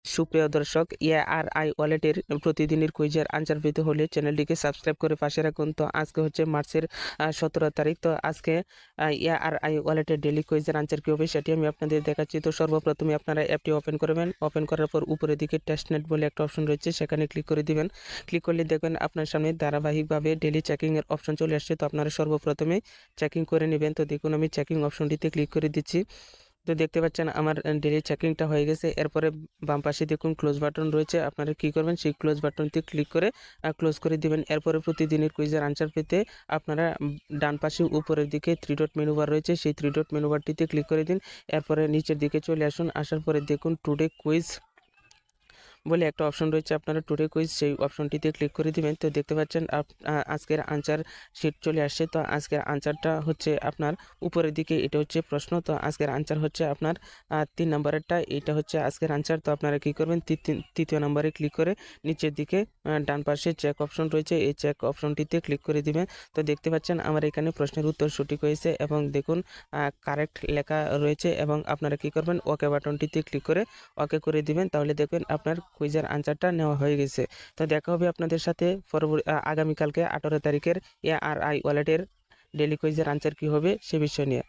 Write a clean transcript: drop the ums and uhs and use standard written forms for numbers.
সুপ্রিয় দর্শক, এআরআই ওয়ালেটের প্রতিদিনের কুইজের আনসার পেতে হলে চ্যানেলটিকে সাবস্ক্রাইব করে পাশে রাখুন। তো আজকে হচ্ছে মার্চের 17 তারিখ। তো আজকে এআরআই ওয়ালেটের ডেলি কুইজের আনসার কী হবে সেটি আমি আপনাদের দেখাচ্ছি। তো সর্বপ্রথমে আপনারা অ্যাপটি ওপেন করবেন। ওপেন করার পর উপরের দিকে টেস্টনেট বলে একটা অপশন রয়েছে, সেখানে ক্লিক করে দিবেন। ক্লিক করলে দেখবেন আপনার সামনে ধারাবাহিকভাবে ডেলি চেকিংয়ের অপশন চলে আসছে। তো আপনারা সর্বপ্রথমে চেকিং করে নেবেন। তো দেখুন আমি চেকিং অপশনটিতে ক্লিক করে দিচ্ছি। তো দেখতে পাচ্ছেন আমার ডেলি চেকিংটা হয়ে গেছে। এরপরে বাম পাশে দেখুন ক্লোজ বাটন রয়েছে, আপনারা কি করবেন সেই ক্লোজ বাটনটি ক্লিক করে ক্লোজ করে দিবেন। এরপরে প্রতিদিনের কুইজের আনসার পেতে আপনারা ডান পাশে উপরের দিকে 3 ডট মেনু বার রয়েছে, সেই 3 ডট মেনু বারটিতে ক্লিক করে দিন। এরপরে নিচের দিকে চলে আসুন, আসার পরে দেখুন টুডে কুইজ বলে একটা অপশন রয়েছে, আপনারা টুডে কুইজ সেই অপশনটিতে ক্লিক করে দিবেন। তো দেখতে পাচ্ছেন আজকের আনসার শিট চলে আসছে। তো আজকের আনসারটা হচ্ছে আপনার উপরের দিকে, এটা হচ্ছে প্রশ্ন। তো আজকের আনসার হচ্ছে আপনার 3 নম্বরেরটা, এটা হচ্ছে আজকের আনসার। তো আপনারা কি করবেন, তৃতীয় নম্বরে ক্লিক করে নিচের দিকে ডান পাশে চেক অপশন রয়েছে, এই চেক অপশনটিতে ক্লিক করে দিবেন। তো দেখতে পাচ্ছেন আমার এখানে প্রশ্নের উত্তর সঠিক হয়েছে এবং দেখুন কারেক্ট লেখা রয়েছে। এবং আপনারা কি করবেন, ওকে বাটনটিতে ক্লিক করে ওকে করে দিবেন। তাহলে দেখবেন আপনার কুইজের আনসারটা নেওয়া হয়ে গেছে। তো দেখা হবে আপনাদের সাথে আগামীকালকে 18 তারিখের এআরআই ওয়ালেটের ডেলি কুইজের আনসার কী হবে সে বিষয় নিয়ে।